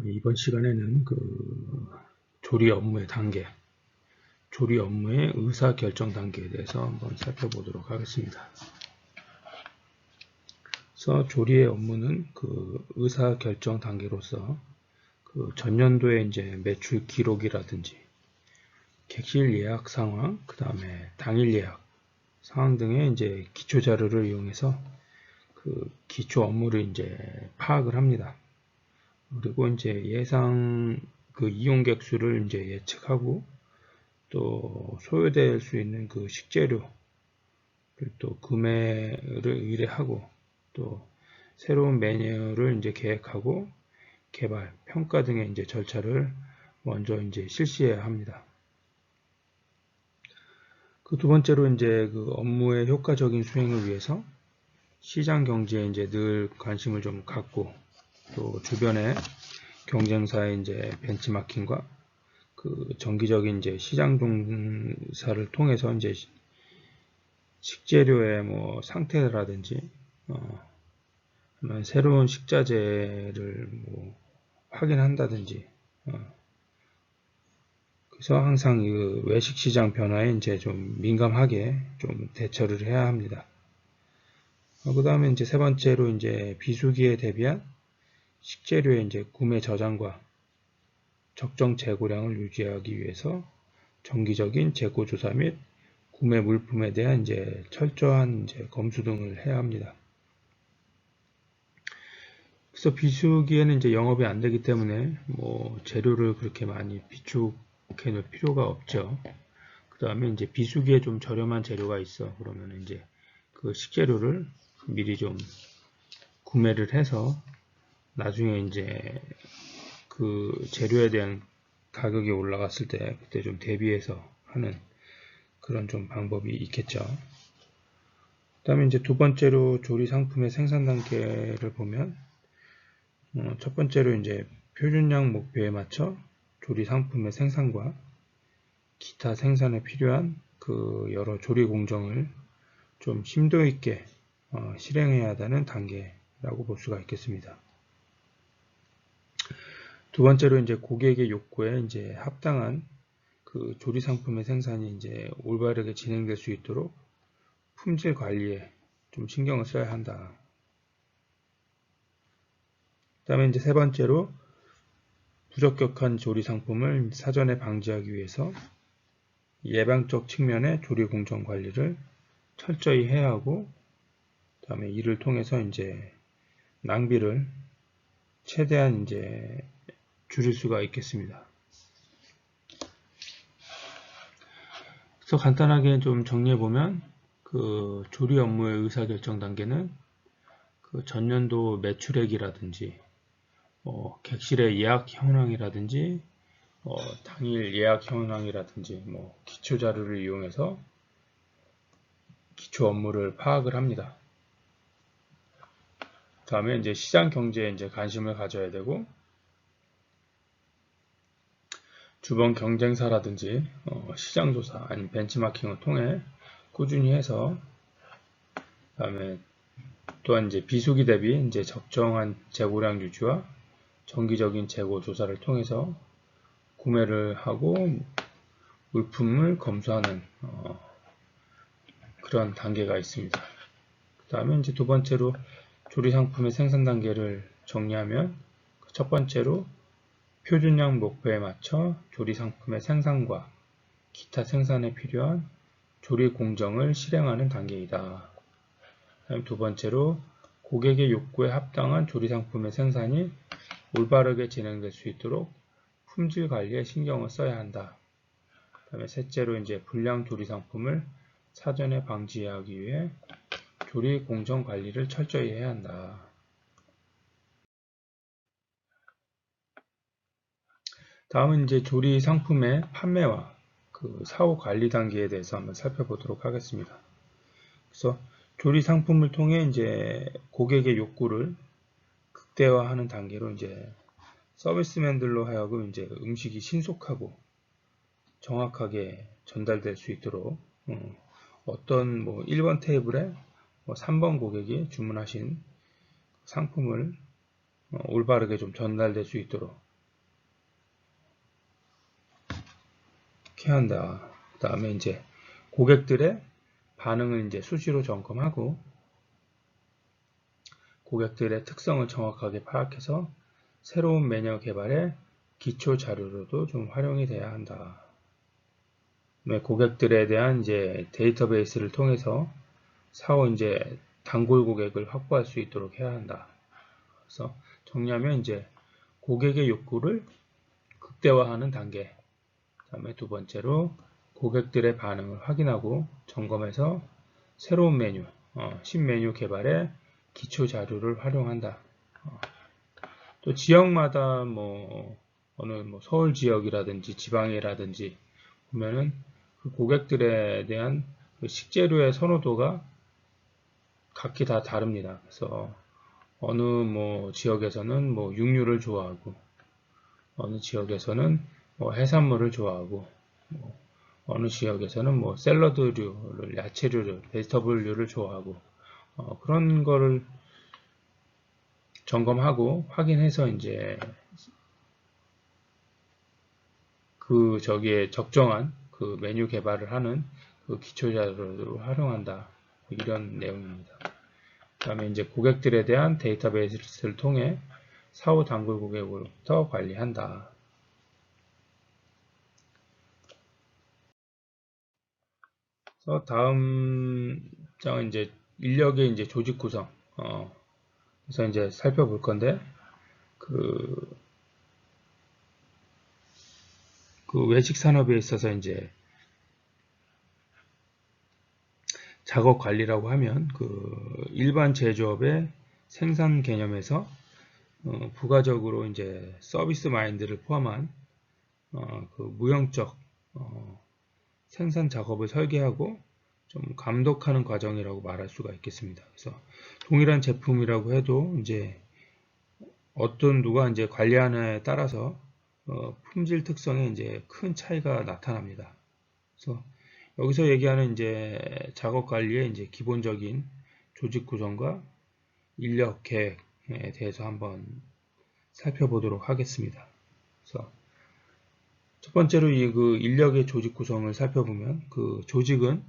이번 시간에는 조리 업무의 단계, 조리 업무의 의사결정 단계에 대해서 한번 살펴보도록 하겠습니다. 그래서 조리의 업무는 의사결정 단계로서 전년도의 이제 매출 기록이라든지 객실 예약 상황, 그 다음에 당일 예약 상황 등의 이제 기초 자료를 이용해서 기초 업무를 이제 파악을 합니다. 그리고 이제 예상 이용객 수를 이제 예측하고 또 소요될 수 있는 식재료를 또 구매를 의뢰하고 또 새로운 메뉴를 이제 계획하고 개발, 평가 등의 이제 절차를 먼저 이제 실시해야 합니다. 두 번째로 이제 업무의 효과적인 수행을 위해서 시장 경제에 이제 늘 관심을 좀 갖고 또 주변의 경쟁사의 이제 벤치마킹과 정기적인 이제 시장 조사를 통해서 이제 식재료의 상태라든지 새로운 식자재를 확인한다든지 그래서 항상 외식 시장 변화에 이제 좀 민감하게 좀 대처를 해야 합니다. 그 다음에 이제 세 번째로 이제 비수기에 대비한 식재료의 이제 구매 저장과 적정 재고량을 유지하기 위해서 정기적인 재고 조사 및 구매 물품에 대한 이제 철저한 이제 검수 등을 해야 합니다. 그래서 비수기에는 이제 영업이 안 되기 때문에 재료를 그렇게 많이 비축해 놓을 필요가 없죠. 그 다음에 이제 비수기에 좀 저렴한 재료가 있어. 그러면 이제 식재료를 미리 좀 구매를 해서 나중에 이제 재료에 대한 가격이 올라갔을 때 그때 좀 대비해서 하는 그런 좀 방법이 있겠죠. 그 다음에 이제 두 번째로 조리 상품의 생산 단계를 보면 첫 번째로 이제 표준량 목표에 맞춰 조리 상품의 생산과 기타 생산에 필요한 여러 조리 공정을 좀 심도 있게 실행해야 하는 단계라고 볼 수가 있겠습니다. 두 번째로 이제 고객의 욕구에 이제 합당한 조리 상품의 생산이 이제 올바르게 진행될 수 있도록 품질 관리에 좀 신경을 써야 한다. 그 다음에 이제 세 번째로 부적격한 조리 상품을 사전에 방지하기 위해서 예방적 측면의 조리 공정 관리를 철저히 해야 하고, 그 다음에 이를 통해서 이제 낭비를 최대한 이제 줄일 수가 있겠습니다. 그래서 간단하게 좀 정리해 보면 조리 업무의 의사결정 단계는 전년도 매출액이라든지 객실의 예약 현황이라든지 당일 예약 현황이라든지 기초 자료를 이용해서 기초 업무를 파악을 합니다. 다음에 이제 시장 경제에 이제 관심을 가져야 되고 주변 경쟁사라든지 시장 조사 아니면 벤치마킹을 통해 꾸준히 해서 그다음에 또한 이제 비수기 대비 이제 적정한 재고량 유지와 정기적인 재고 조사를 통해서 구매를 하고 물품을 검수하는 그런 단계가 있습니다. 그 다음에 이제 두 번째로 조리 상품의 생산 단계를 정리하면 첫 번째로 표준량 목표에 맞춰 조리 상품의 생산과 기타 생산에 필요한 조리 공정을 실행하는 단계이다. 다음 두 번째로 고객의 욕구에 합당한 조리 상품의 생산이 올바르게 진행될 수 있도록 품질 관리에 신경을 써야 한다. 다음에 셋째로 이제 불량 조리 상품을 사전에 방지하기 위해 조리 공정 관리를 철저히 해야 한다. 다음은 이제 조리 상품의 판매와 사후 관리 단계에 대해서 한번 살펴보도록 하겠습니다. 그래서 조리 상품을 통해 이제 고객의 욕구를 극대화하는 단계로 이제 서비스맨들로 하여금 이제 음식이 신속하고 정확하게 전달될 수 있도록 어떤 1번 테이블에 3번 고객이 주문하신 상품을 올바르게 좀 전달될 수 있도록 해야 한다. 그 다음에 이제 고객들의 반응을 이제 수시로 점검하고 고객들의 특성을 정확하게 파악해서 새로운 메뉴 개발의 기초 자료로도 좀 활용이 돼야 한다. 고객들에 대한 이제 데이터베이스를 통해서 사후 이제 단골 고객을 확보할 수 있도록 해야 한다. 그래서 정리하면 이제 고객의 욕구를 극대화하는 단계. 그다음에 두 번째로 고객들의 반응을 확인하고 점검해서 새로운 메뉴, 신메뉴 개발에 기초 자료를 활용한다. 또 지역마다 어느 서울 지역이라든지 지방이라든지 보면은 그 고객들에 대한 그 식재료의 선호도가 각기 다 다릅니다. 그래서 어느 지역에서는 육류를 좋아하고 어느 지역에서는 해산물을 좋아하고 어느 지역에서는 샐러드류를, 야채류를, 베지터블류를 좋아하고 그런 거를 점검하고 확인해서 이제 저기에 적정한 그 메뉴 개발을 하는 그 기초 자료를 활용한다. 이런 내용입니다. 그 다음에 이제 고객들에 대한 데이터베이스를 통해 사후 단골 고객으로부터 관리한다. 그래서 다음 장은 이제 인력의 이제 조직 구성. 그래서 이제 살펴볼 건데 그 외식 산업에 있어서 이제 작업 관리라고 하면 그 일반 제조업의 생산 개념에서 부가적으로 이제 서비스 마인드를 포함한 그 무형적 생산 작업을 설계하고 좀 감독하는 과정이라고 말할 수가 있겠습니다. 그래서 동일한 제품이라고 해도 이제 어떤 누가 이제 관리하느냐에 따라서 품질 특성에 이제 큰 차이가 나타납니다. 그래서 여기서 얘기하는 이제 작업 관리의 이제 기본적인 조직 구성과 인력 계획에 대해서 한번 살펴보도록 하겠습니다. 그래서 첫 번째로 그 인력의 조직 구성을 살펴보면 그 조직은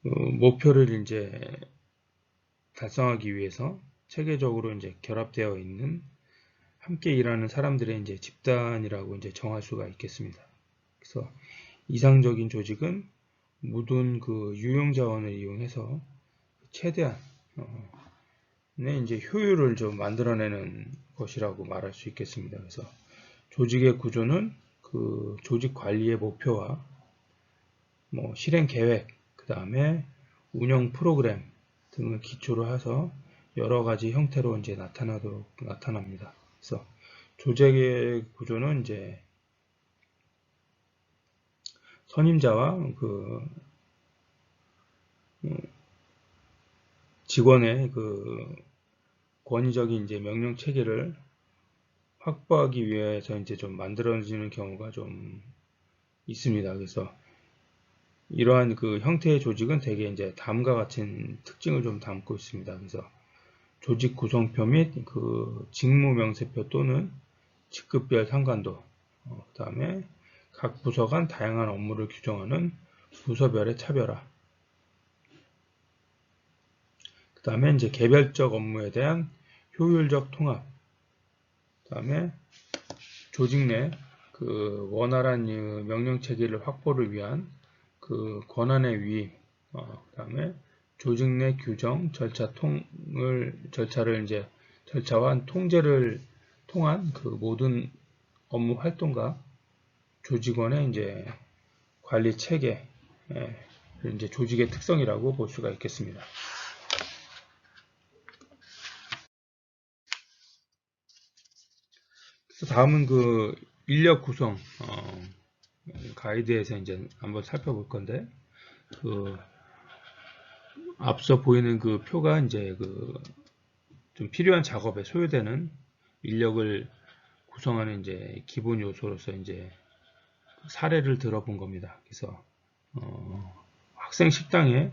목표를 이제 달성하기 위해서 체계적으로 이제 결합되어 있는 함께 일하는 사람들의 이제 집단이라고 이제 정할 수가 있겠습니다. 그래서 이상적인 조직은 모든 그 유용 자원을 이용해서 최대한 이제 효율을 좀 만들어내는 것이라고 말할 수 있겠습니다. 그래서 조직의 구조는 그 조직 관리의 목표와 실행 계획, 그 다음에 운영 프로그램 등을 기초로 해서 여러 가지 형태로 이제 나타납니다. 그래서 조직의 구조는 이제 선임자와 그 직원의 그 권위적인 이제 명령 체계를 확보하기 위해서 이제 좀 만들어지는 경우가 좀 있습니다. 그래서 이러한 그 형태의 조직은 대개 이제 다음과 같은 특징을 좀 담고 있습니다. 그래서 조직 구성표 및 그 직무 명세표 또는 직급별 상관도, 그 다음에 각 부서 간 다양한 업무를 규정하는 부서별의 차별화, 그 다음에 이제 개별적 업무에 대한 효율적 통합, 그 다음에 조직 내 그 원활한 명령 체계를 확보를 위한 그 권한의 위임, 그 다음에 조직 내 규정, 절차를 이제 절차와 통제를 통한 그 모든 업무 활동과 조직원의 이제 관리 체계, 이제 조직의 특성이라고 볼 수가 있겠습니다. 다음은 그 인력 구성 가이드에서 이제 한번 살펴볼 건데, 그 앞서 보이는 그 표가 이제 그 좀 필요한 작업에 소요되는 인력을 구성하는 이제 기본 요소로서 이제 사례를 들어본 겁니다. 그래서 학생 식당의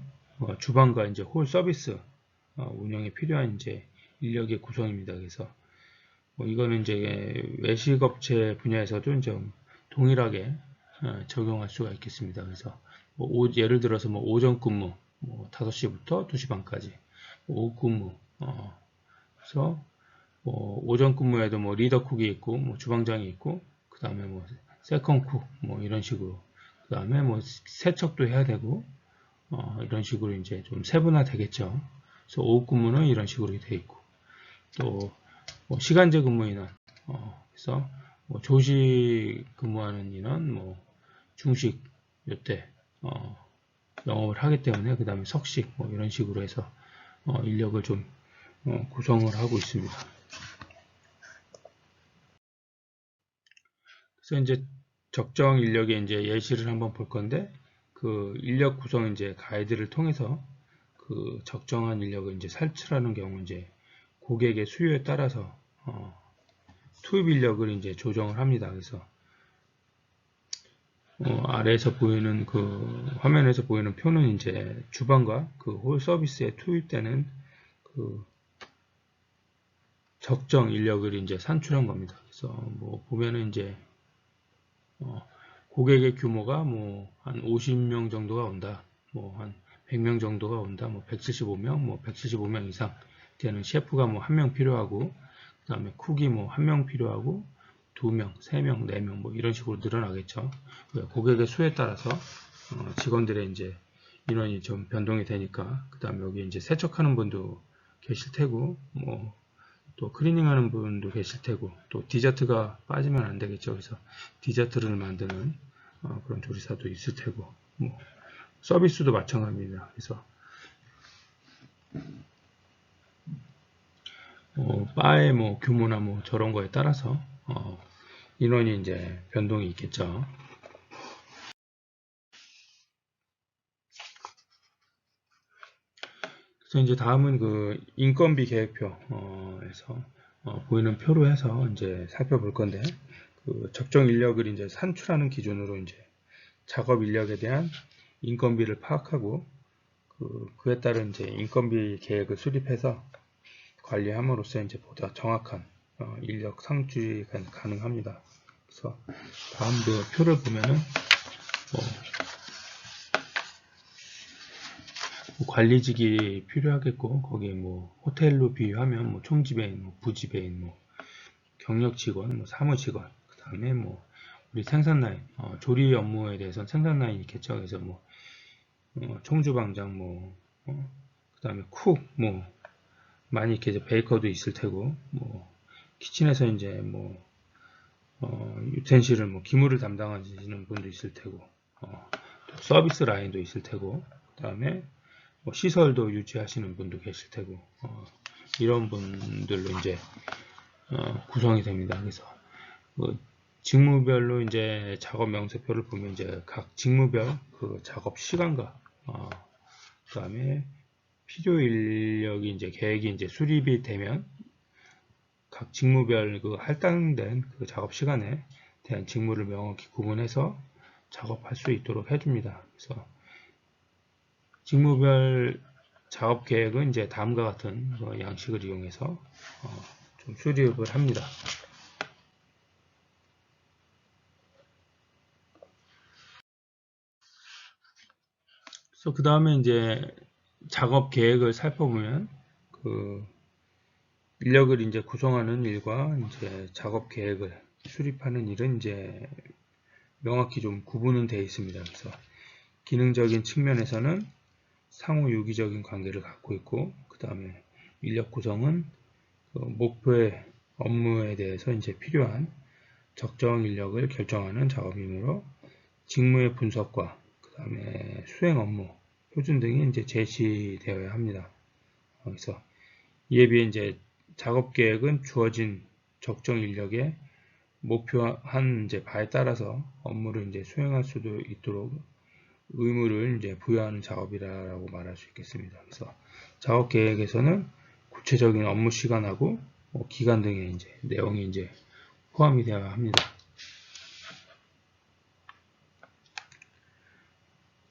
주방과 이제 홀 서비스 운영에 필요한 이제 인력의 구성입니다. 그래서 이거는 이제 외식업체 분야에서도 좀 동일하게 적용할 수가 있겠습니다. 그래서 예를 들어서 오전 근무 5시부터 2시 반까지, 오후 근무 그래서 오전 근무에도 리더쿡이 있고 주방장이 있고, 그 다음에 세컨쿡 이런 식으로, 그 다음에 세척도 해야 되고 이런 식으로 이제 좀 세분화 되겠죠. 그래서 오후 근무는 이런 식으로 되어 있고, 또 시간제 근무 인원, 그래서 조식 근무하는 인원, 중식 요때 영업을 하기 때문에, 그 다음에 석식 이런 식으로 해서 인력을 좀 구성을 하고 있습니다. 그래서 이제 적정 인력의 이제 예시를 한번 볼 건데, 그 인력 구성 이제 가이드를 통해서 그 적정한 인력을 이제 살출하는 경우, 이제 고객의 수요에 따라서 투입 인력을 이제 조정을 합니다. 그래서 아래에서 보이는 그 화면에서 보이는 표는 이제 주방과 그 홀 서비스에 투입되는 그 적정 인력을 이제 산출한 겁니다. 그래서 보면은 이제 고객의 규모가 한 50명 정도가 온다, 한 100명 정도가 온다, 175명, 175명 이상 되는 셰프가 1명 필요하고, 그 다음에 쿡이 1명 필요하고, 2명, 3명, 4명 이런 식으로 늘어나겠죠. 고객의 수에 따라서 직원들의 이제 인원이 좀 변동이 되니까, 그 다음에 여기 이제 세척하는 분도 계실 테고, 또 클리닝하는 분도 계실 테고, 또 디저트가 빠지면 안 되겠죠. 그래서 디저트를 만드는 그런 조리사도 있을 테고, 서비스도 마찬가지입니다. 그래서 바의 규모나 저런 거에 따라서 인원이 이제 변동이 있겠죠. 그래서 이제 다음은 그 인건비 계획표에서 보이는 표로 해서 이제 살펴볼 건데, 그 적정 인력을 이제 산출하는 기준으로 이제 작업 인력에 대한 인건비를 파악하고, 그에 따른 이제 인건비 계획을 수립해서 관리함으로써 이제 보다 정확한 인력 상주가 가능합니다. 그래서 다음 표를 보면은 관리직이 필요하겠고, 거기에 호텔로 비유하면 총지배인, 부지배인, 경력 직원, 사무 직원, 그 다음에 우리 생산 라인, 조리 업무에 대해서는 생산 라인이 있겠죠. 그래서 총주방장, 그 다음에 쿡, 많이 이렇게 베이커도 있을 테고, 키친에서 이제 유텐실을 기물을 담당하시는 분도 있을 테고, 또 서비스 라인도 있을 테고, 그 다음에 시설도 유지하시는 분도 계실 테고, 이런 분들로 이제 구성이 됩니다. 그래서 직무별로 이제 작업 명세표를 보면 이제 각 직무별 그 작업 시간과 그 다음에 필요 인력이 이제 계획이 이제 수립이 되면 각 직무별 그 할당된 그 작업 시간에 대한 직무를 명확히 구분해서 작업할 수 있도록 해줍니다. 그래서 직무별 작업 계획은 이제 다음과 같은 양식을 이용해서 좀 수립을 합니다. 그래서 그 다음에 이제 작업 계획을 살펴보면 그 인력을 이제 구성하는 일과 이제 작업 계획을 수립하는 일은 이제 명확히 좀 구분은 되어 있습니다. 그래서 기능적인 측면에서는 상호 유기적인 관계를 갖고 있고, 그 다음에 인력 구성은 그 목표의 업무에 대해서 이제 필요한 적정 인력을 결정하는 작업이므로 직무의 분석과 그 다음에 수행 업무 표준 등이 이제 제시되어야 합니다. 그래서 이에 비해 이제 작업 계획은 주어진 적정 인력의 목표한 이제 바에 따라서 업무를 이제 수행할 수도 있도록 의무를 이제 부여하는 작업이라고 말할 수 있겠습니다. 그래서 작업 계획에서는 구체적인 업무 시간하고 기간 등의 이제 내용이 이제 포함이 되어야 합니다.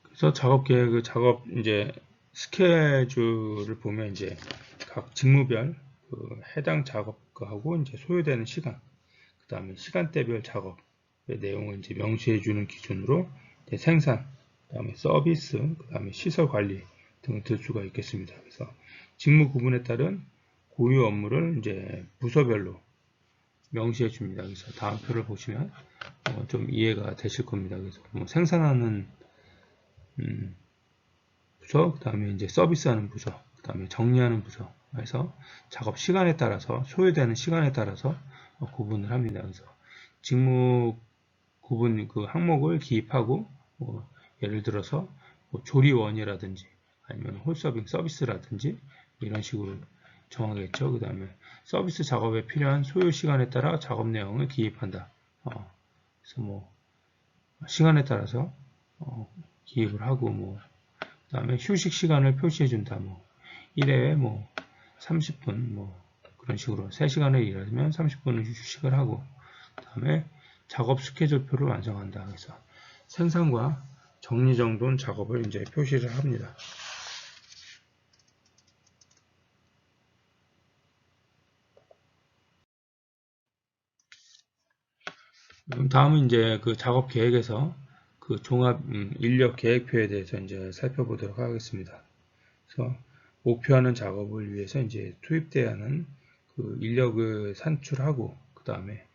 그래서 작업 계획, 작업 이제 스케줄을 보면 이제 각 직무별 그 해당 작업하고 이제 소요되는 시간, 그 다음에 시간대별 작업, 내용을 이제 명시해 주는 기준으로 생산, 그다음에 서비스, 그다음에 시설 관리 등을 들 수가 있겠습니다. 그래서 직무 구분에 따른 고유 업무를 이제 부서별로 명시해 줍니다. 그래서 다음 표를 보시면 좀 이해가 되실 겁니다. 그래서 생산하는 부서, 그 다음에 이제 서비스하는 부서, 그 다음에 정리하는 부서 해서 작업 시간에 따라서 소요되는 시간에 따라서 구분을 합니다. 그래서 직무 구분 그 항목을 기입하고 예를 들어서 조리원이라든지 아니면 홀서빙 서비스라든지 이런 식으로 정하겠죠. 그 다음에 서비스 작업에 필요한 소요 시간에 따라 작업 내용을 기입한다. 그래서 시간에 따라서 기입을 하고 그 다음에 휴식 시간을 표시해 준다. 1회에 30분 그런 식으로 3시간을 일하면 30분을 휴식을 하고 그 다음에 작업 스케줄표를 완성한다. 그래서 생산과 정리정돈 작업을 이제 표시를 합니다. 다음은 이제 그 작업 계획에서 그 종합 인력 계획표에 대해서 이제 살펴보도록 하겠습니다. 그래서 목표하는 작업을 위해서 이제 투입돼야 하는 그 인력을 산출하고 그 다음에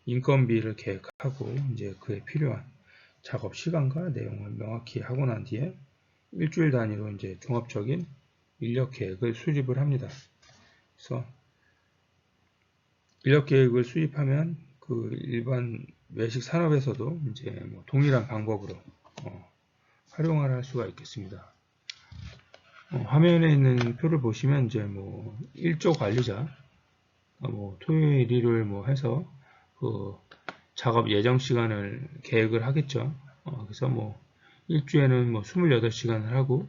인건비를 계획하고 이제 그에 필요한 작업 시간과 내용을 명확히 하고 난 뒤에 일주일 단위로 이제 종합적인 인력 계획을 수립을 합니다. 그래서 인력 계획을 수립하면 그 일반 외식 산업에서도 이제 동일한 방법으로 활용을 할 수가 있겠습니다. 화면에 있는 표를 보시면 이제 일조 관리자 토요일 일요일 해서 그 작업 예정 시간을 계획을 하겠죠. 그래서 일주에는 28시간을 하고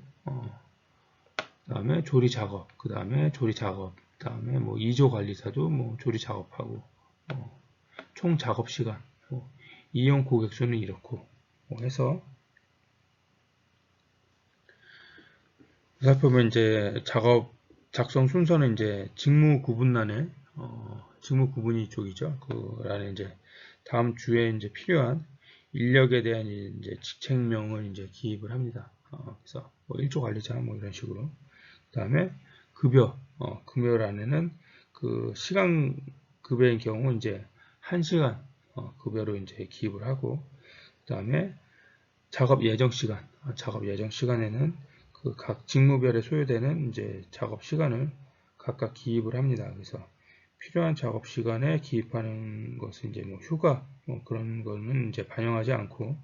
그 다음에 조리 작업, 그 다음에 조리 작업, 그 다음에 2조 관리사도 조리 작업하고 총 작업 시간, 이용 고객 수는 이렇고 해서 살펴보면 이제 작업 작성 순서는 이제 직무 구분란에 직무 구분이 이쪽이죠. 그 안에 이제 다음 주에 이제 필요한 인력에 대한 이제 직책명을 이제 기입을 합니다. 그래서 일조 관리자 이런 식으로. 그 다음에 급여, 급여란에는 그 시간 급여인 경우 이제 1시간 급여로 이제 기입을 하고, 그 다음에 작업 예정 시간, 작업 예정 시간에는 그 각 직무별에 소요되는 이제 작업 시간을 각각 기입을 합니다. 그래서 필요한 작업 시간에 기입하는 것은 이제 휴가 그런 거는 이제 반영하지 않고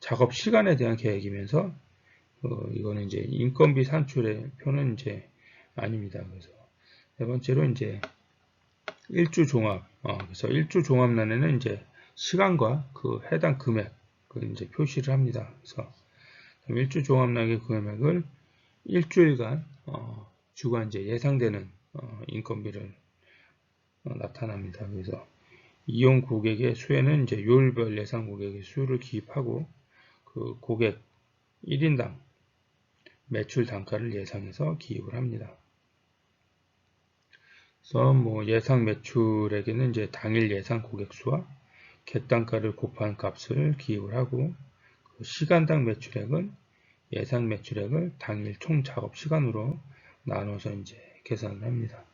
작업 시간에 대한 계획이면서 이거는 이제 인건비 산출의 표는 이제 아닙니다. 그래서 네 번째로 이제 일주 종합. 그래서 일주 종합란에는 이제 시간과 그 해당 금액 이제 표시를 합니다. 그래서 일주 종합란의 금액을 일주일간 주간 이제 예상되는 인건비를 나타납니다. 그래서 이용 고객의 수에는 이제 요일별 예상 고객의 수를 기입하고 그 고객 1인당 매출 단가를 예상해서 기입을 합니다. 그래서 예상 매출에게는 이제 당일 예상 고객 수와 객단가를 곱한 값을 기입을 하고 그 시간당 매출액은 예상 매출액을 당일 총 작업 시간으로 나눠서 이제 계산을 합니다.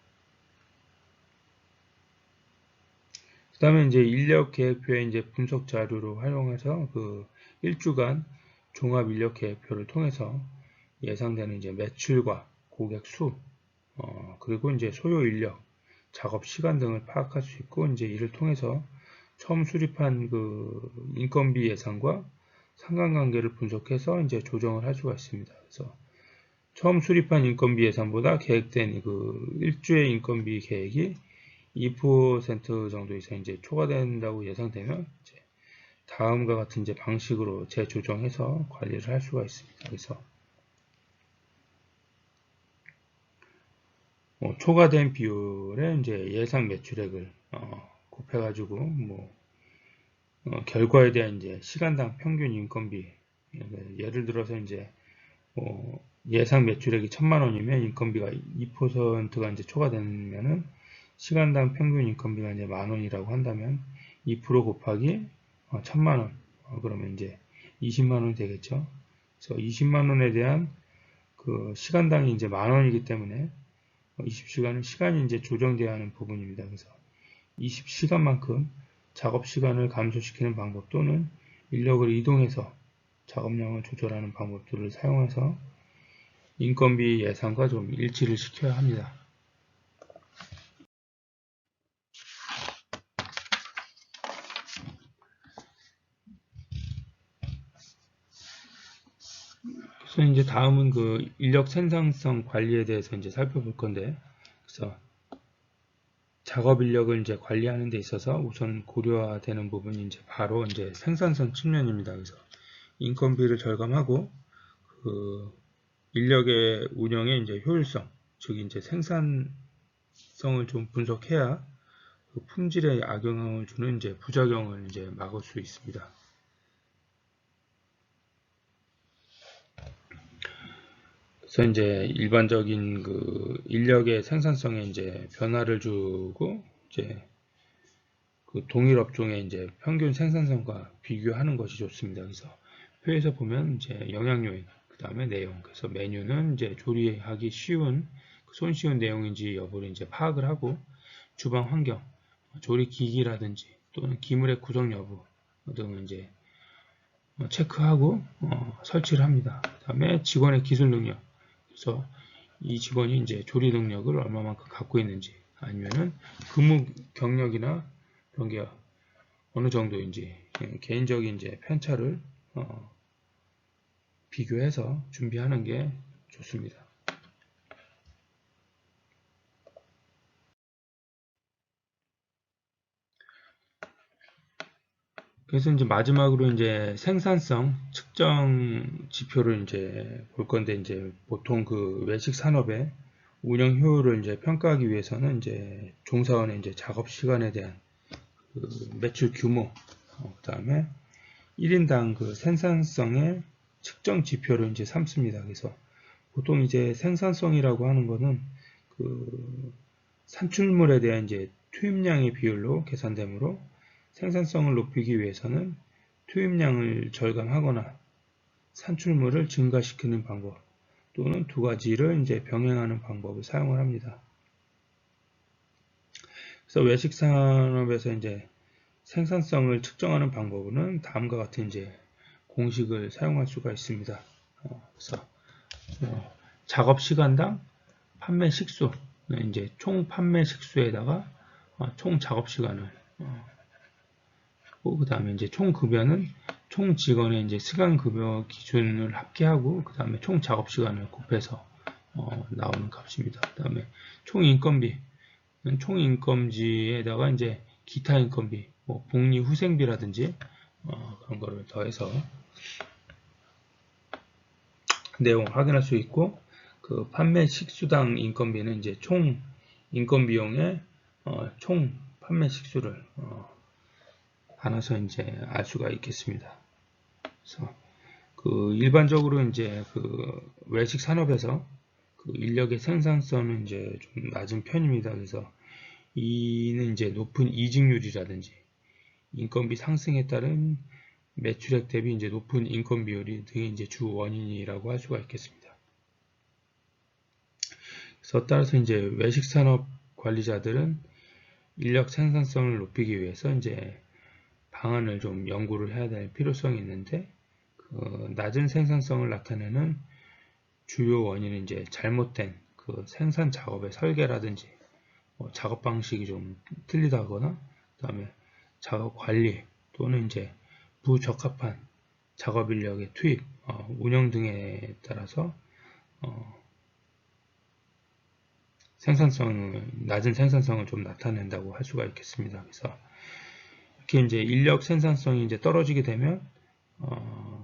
그 다음에 이제 인력 계획표의 이제 분석 자료로 활용해서 그 일주간 종합 인력 계획표를 통해서 예상되는 이제 매출과 고객 수, 그리고 이제 소요 인력, 작업 시간 등을 파악할 수 있고 이제 이를 통해서 처음 수립한 그 인건비 예상과 상관관계를 분석해서 이제 조정을 할 수가 있습니다. 그래서 처음 수립한 인건비 예상보다 계획된 그 일주의 인건비 계획이 2% 정도 이상 이제 초과된다고 예상되면 이제 다음과 같은 이제 방식으로 재조정해서 관리를 할 수가 있습니다. 그래서 초과된 비율에 이제 예상 매출액을 곱해가지고 결과에 대한 이제 시간당 평균 인건비 예를 들어서 이제 예상 매출액이 1,000,000원이면 인건비가 2%가 이제 초과되면은 시간당 평균 인건비가 이제 10,000원이라고 한다면 2% 곱하기 1000만원. 그러면 이제 20만원이 되겠죠. 그래서 20만원에 대한 그 시간당이 이제 만원이기 때문에 20시간은 시간이 이제 조정되어야 하는 부분입니다. 그래서 20시간만큼 작업 시간을 감소시키는 방법 또는 인력을 이동해서 작업량을 조절하는 방법들을 사용해서 인건비 예산과 좀 일치를 시켜야 합니다. 그래서 이제 다음은 그 인력 생산성 관리에 대해서 이제 살펴볼 건데, 그래서 작업 인력을 이제 관리하는 데 있어서 우선 고려되는 부분이 이제 바로 이제 생산성 측면입니다. 그래서 인건비를 절감하고 그 인력의 운영의 이제 효율성, 즉 이제 생산성을 좀 분석해야 그 품질에 악영향을 주는 이제 부작용을 이제 막을 수 있습니다. 그래서 이제 일반적인 그 인력의 생산성에 이제 변화를 주고 이제 그 동일 업종의 이제 평균 생산성과 비교하는 것이 좋습니다. 그래서 표에서 보면 이제 영양 요인, 그 다음에 내용, 그래서 메뉴는 이제 조리하기 쉬운, 손쉬운 내용인지 여부를 이제 파악을 하고 주방 환경, 조리 기기라든지 또는 기물의 구성 여부 등을 이제 체크하고 설치를 합니다. 그 다음에 직원의 기술 능력, 그래서 이 직원이 이제 조리 능력을 얼마만큼 갖고 있는지, 아니면은 근무 경력이나 그런 게 어느 정도인지 개인적인 이제 편차를 비교해서 준비하는 게 좋습니다. 그래서 이제 마지막으로 이제 생산성 측정 지표를 이제 볼 건데, 이제 보통 그 외식 산업의 운영 효율을 이제 평가하기 위해서는 이제 종사원의 이제 작업 시간에 대한 그 매출 규모, 그 다음에 1인당 그 생산성의 측정 지표를 이제 삼습니다. 그래서 보통 이제 생산성이라고 하는 거는 그 산출물에 대한 이제 투입량의 비율로 계산되므로 생산성을 높이기 위해서는 투입량을 절감하거나 산출물을 증가시키는 방법 또는 두 가지를 이제 병행하는 방법을 사용을 합니다. 그래서 외식 산업에서 이제 생산성을 측정하는 방법은 다음과 같은 이제 공식을 사용할 수가 있습니다. 그래서 작업 시간당 판매 식수는 이제 총 판매 식수에다가 총 작업 시간을 그 다음에 이제 총 급여는 총 직원의 이제 시간 급여 기준을 합계하고 그 다음에 총 작업 시간을 곱해서 나오는 값입니다. 그 다음에 총 인건비는 총 인건비에다가 이제 기타 인건비, 뭐 복리 후생비라든지 그런 거를 더해서 내용을 확인할 수 있고, 그 판매 식수당 인건비는 이제 총 인건비용의 총 판매 식수를 나눠서 이제 알 수가 있겠습니다. 그래서 그 일반적으로 이제 그 외식 산업에서 그 인력의 생산성은 이제 좀 낮은 편입니다. 그래서 이는 이제 높은 이직률이라든지 인건비 상승에 따른 매출액 대비 이제 높은 인건비율이 등이 이제 주 원인이라고 할 수가 있겠습니다. 그래서 따라서 이제 외식 산업 관리자들은 인력 생산성을 높이기 위해서 이제 방안을 좀 연구를 해야 될 필요성이 있는데, 그 낮은 생산성을 나타내는 주요 원인은 이제 잘못된 그 생산 작업의 설계라든지 작업 방식이 좀 틀리다거나, 그 다음에 작업 관리 또는 이제 부적합한 작업 인력의 투입, 운영 등에 따라서 낮은 생산성을 좀 나타낸다고 할 수가 있겠습니다. 그래서 이렇게 이제 인력 생산성이 이제 떨어지게 되면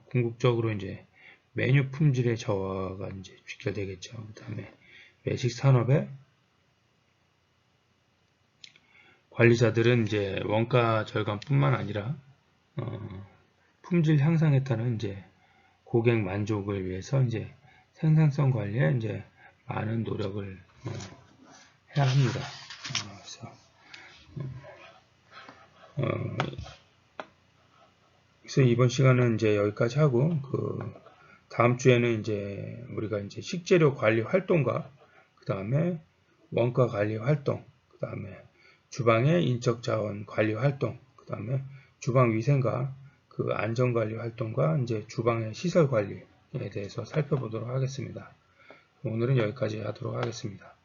궁극적으로 이제 메뉴 품질의 저하가 이제 직결되겠죠. 그 다음에 외식 산업의 관리자들은 이제 원가 절감뿐만 아니라 품질 향상에 따른 이제 고객 만족을 위해서 이제 생산성 관리에 이제 많은 노력을 해야 합니다. 그래서 그래서 이번 시간은 이제 여기까지 하고, 다음 주에는 이제 우리가 이제 식재료 관리 활동과 그 다음에 원가 관리 활동, 그 다음에 주방의 인적 자원 관리 활동, 그 다음에 주방 위생과 그 안전 관리 활동과 이제 주방의 시설 관리에 대해서 살펴보도록 하겠습니다. 오늘은 여기까지 하도록 하겠습니다.